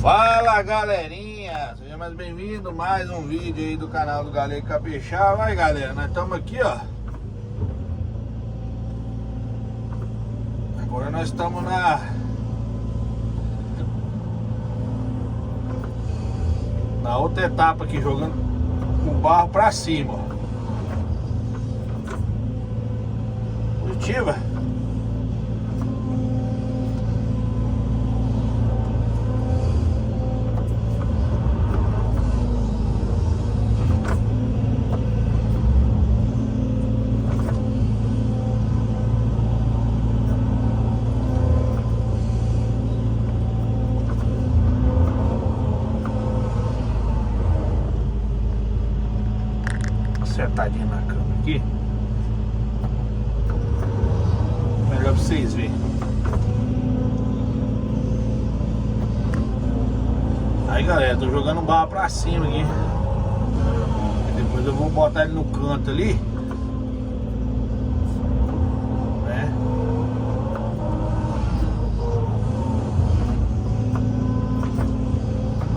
Fala galerinha, seja mais bem-vindo mais um vídeo aí do canal do Galego Capixaba. Vai galera, nós estamos aqui ó. Agora nós estamos na outra etapa aqui, jogando o barro pra cima ó. Positiva. Acertadinha na câmera aqui, melhor pra vocês verem. Aí galera, tô jogando barra pra cima aqui. Depois eu vou botar ele no canto ali, né?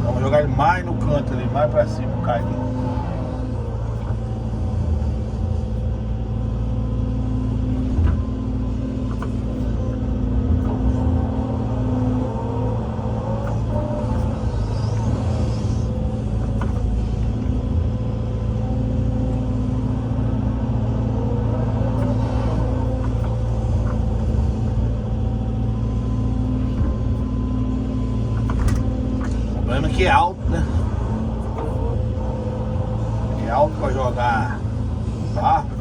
Vamos jogar ele mais no canto ali, mais pra cima, cai. O problema é que é alto, né? É alto pra jogar barro.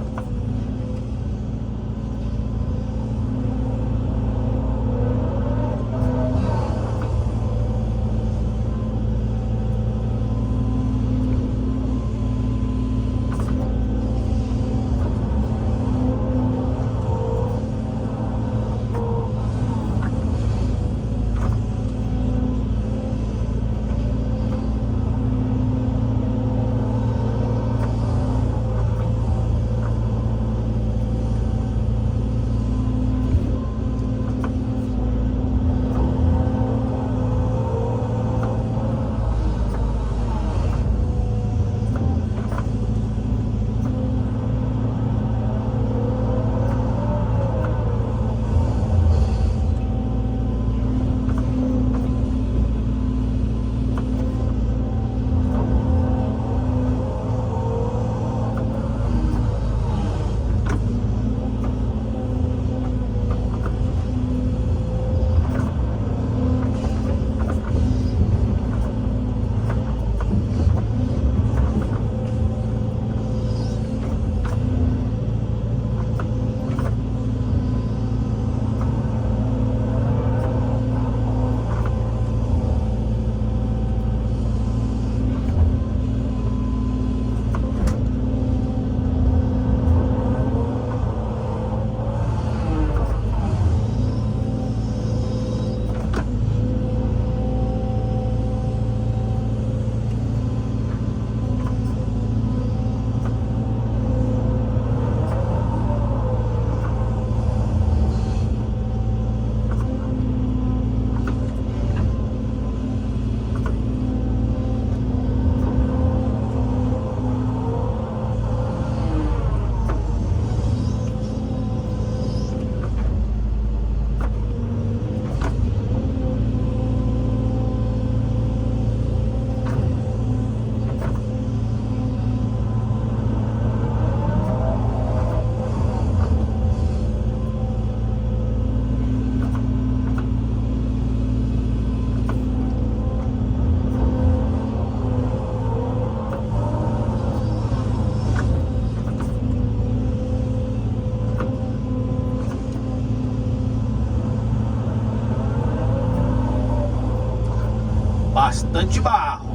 Bastante barro.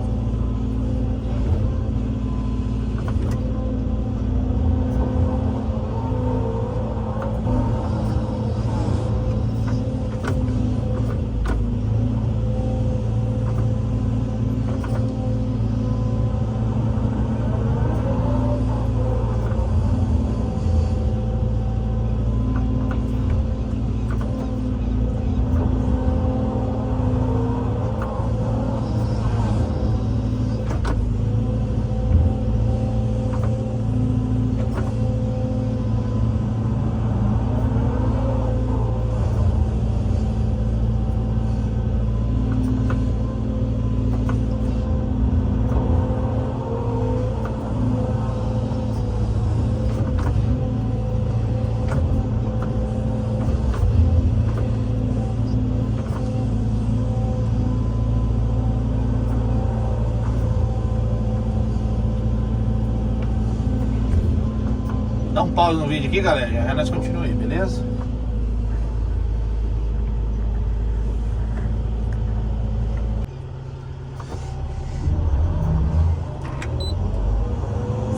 pause no vídeo aqui, galera. Já nós continuamos aí, beleza?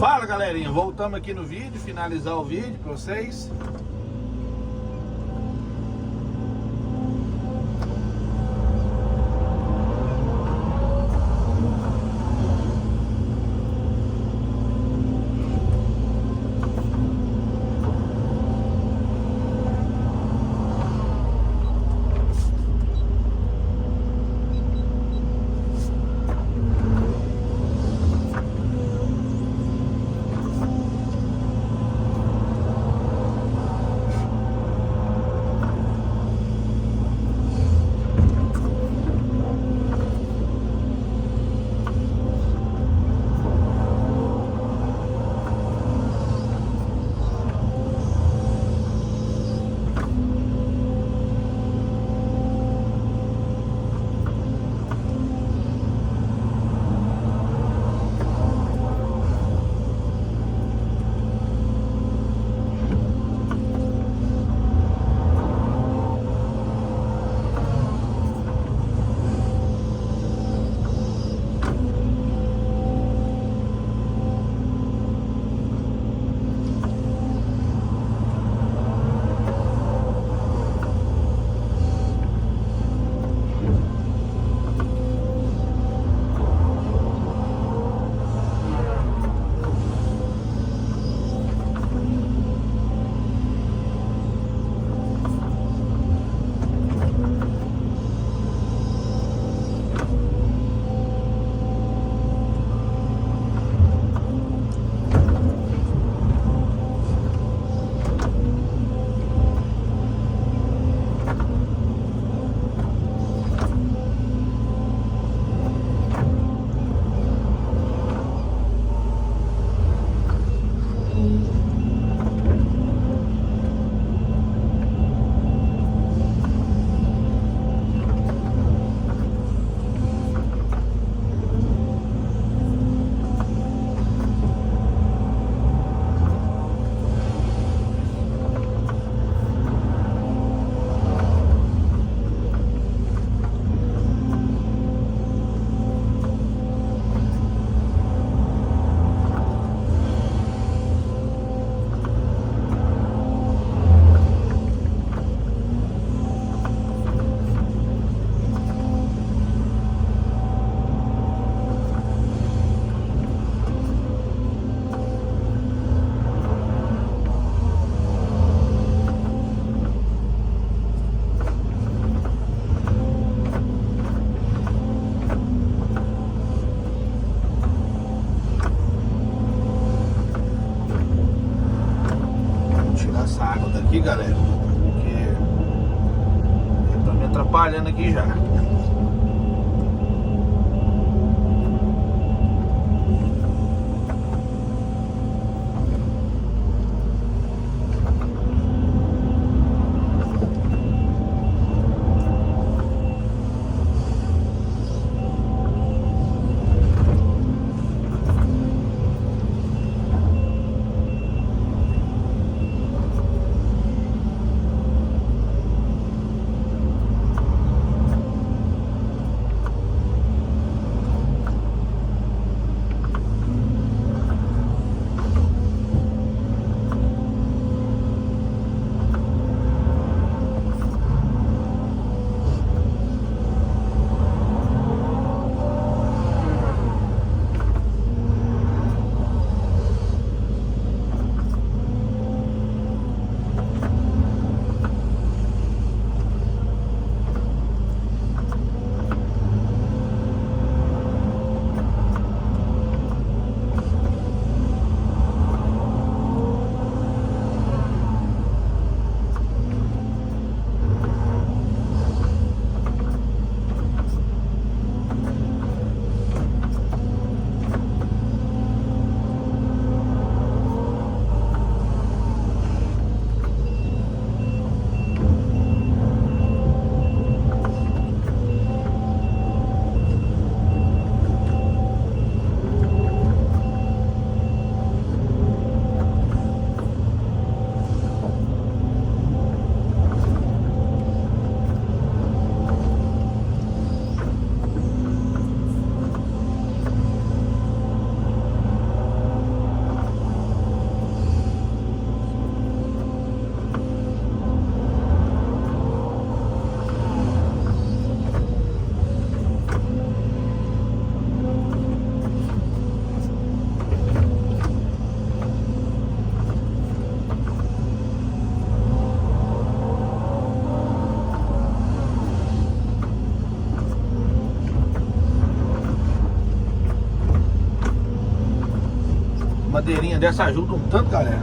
Fala, galerinha, voltamos aqui no vídeo, finalizar o vídeo pra vocês. Essa água daqui, galera, porque tá me atrapalhando aqui já. cadeirinha dessa ajuda um tanto, galera.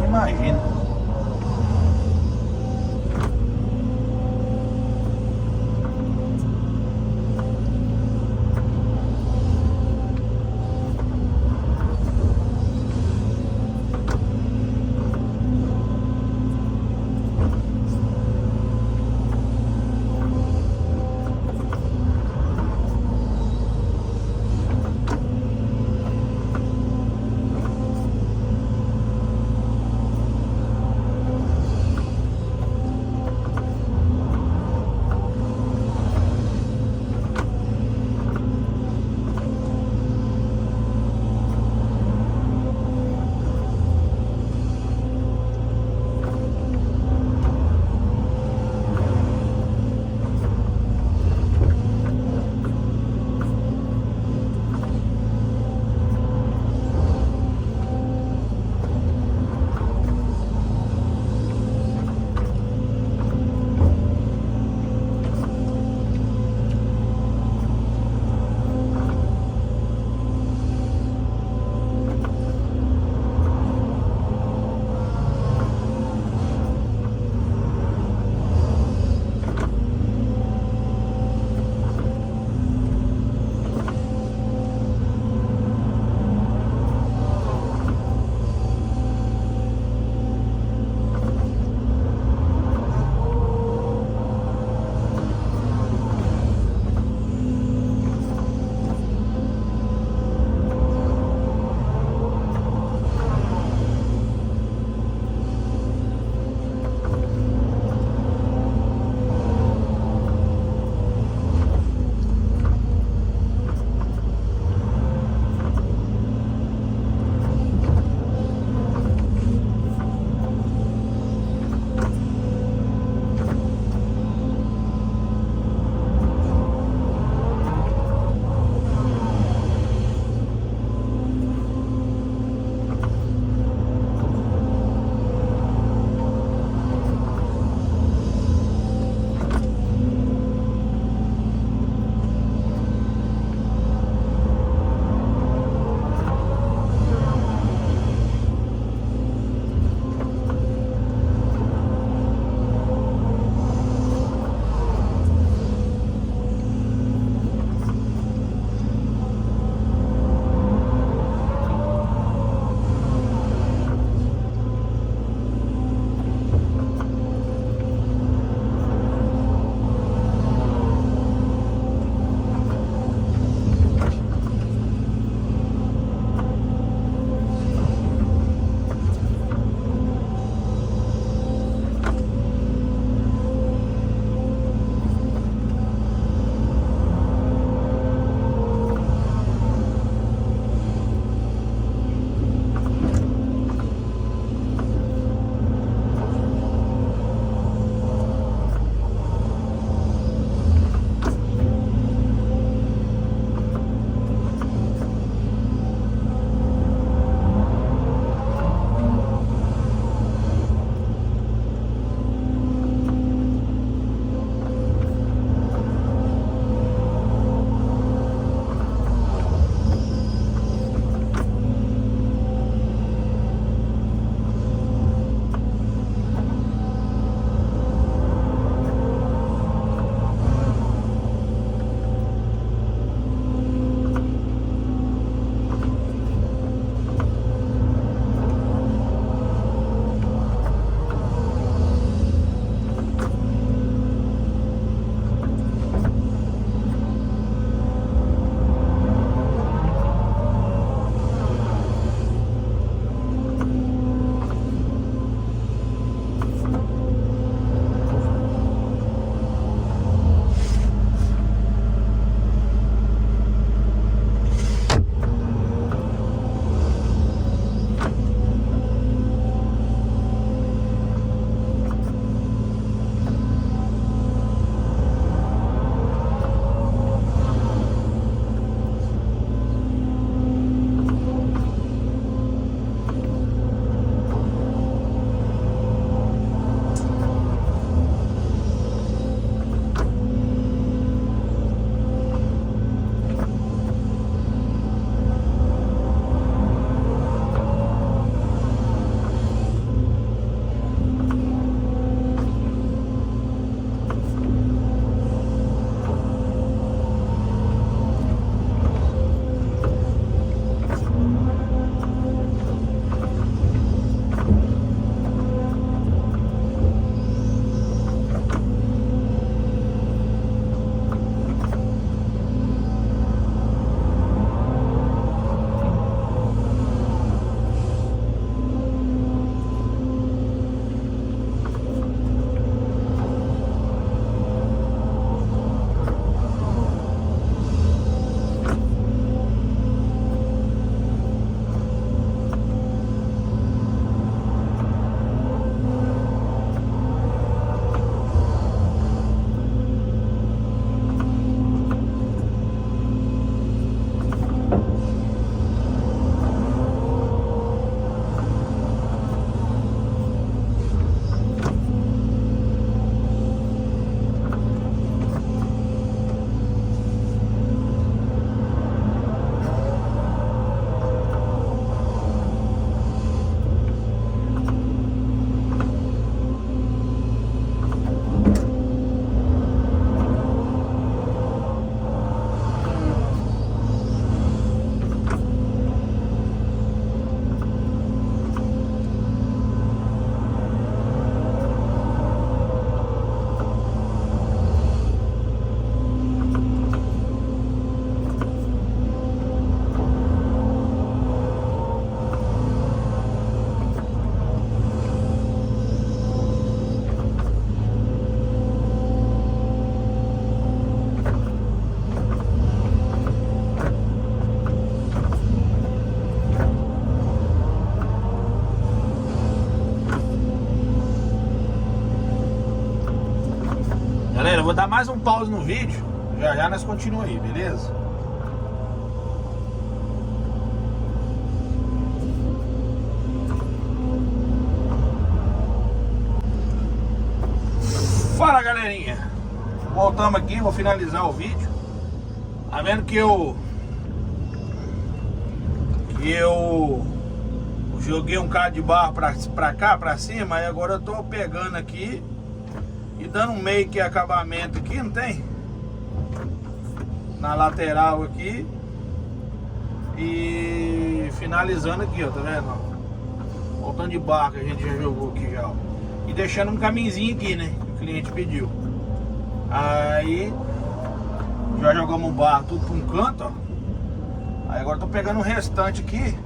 Imagina. mais um pause no vídeo. Já já nós continuamos aí, beleza? Fala, galerinha. Voltamos aqui, vou finalizar o vídeo. Tá vendo que eu joguei um cara de barro pra cá, pra cima. E agora eu tô pegando aqui e dando um meio que acabamento aqui, não tem? Na lateral aqui. E finalizando aqui, ó, tá vendo? Olha o tanto de barro que a gente já jogou aqui já, ó. E deixando um caminhozinho aqui, né? Que o cliente pediu. Aí já jogamos o barro tudo pra um canto, ó. Aí agora eu tô pegando o restante aqui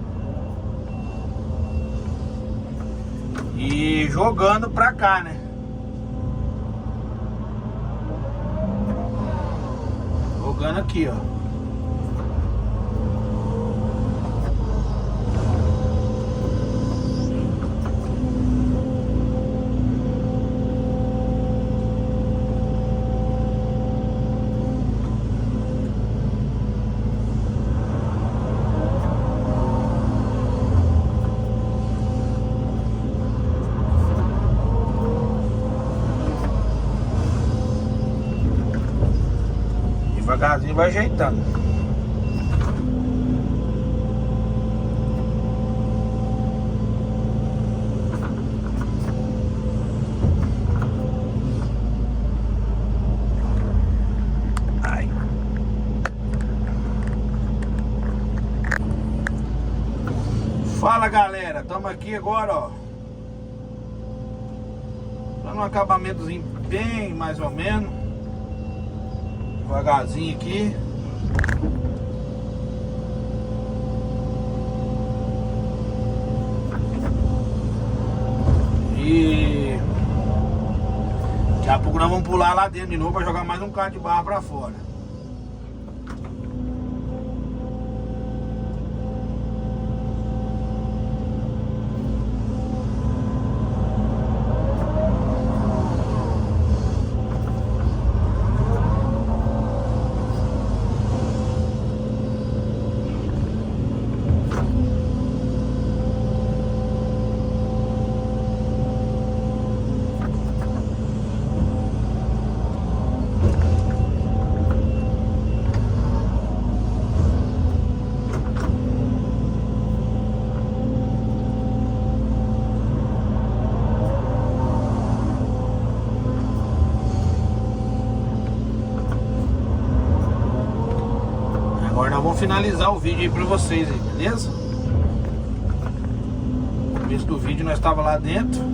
e jogando pra cá, né? Jogando aqui, ó. Devagarzinho vai ajeitando. Ai. Fala, galera, estamos aqui agora, ó, dando um acabamentozinho bem mais ou menos. Devagarzinho aqui. E daqui a pouco nós vamos pular lá dentro de novo para jogar mais um carro de barra para fora. Agora nós vamos finalizar o vídeo aí pra vocês aí, beleza? No começo do vídeo nós estávamos lá dentro.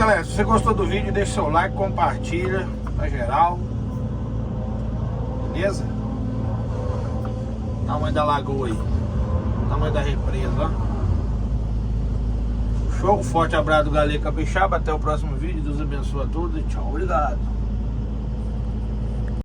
galera, se você gostou do vídeo, deixa seu like, compartilha pra geral. Beleza? Tamanho da lagoa aí. Tamanho da represa, ó. Show, forte abraço do Galê Capixaba. Até o próximo vídeo. Deus abençoe a todos e tchau. Obrigado.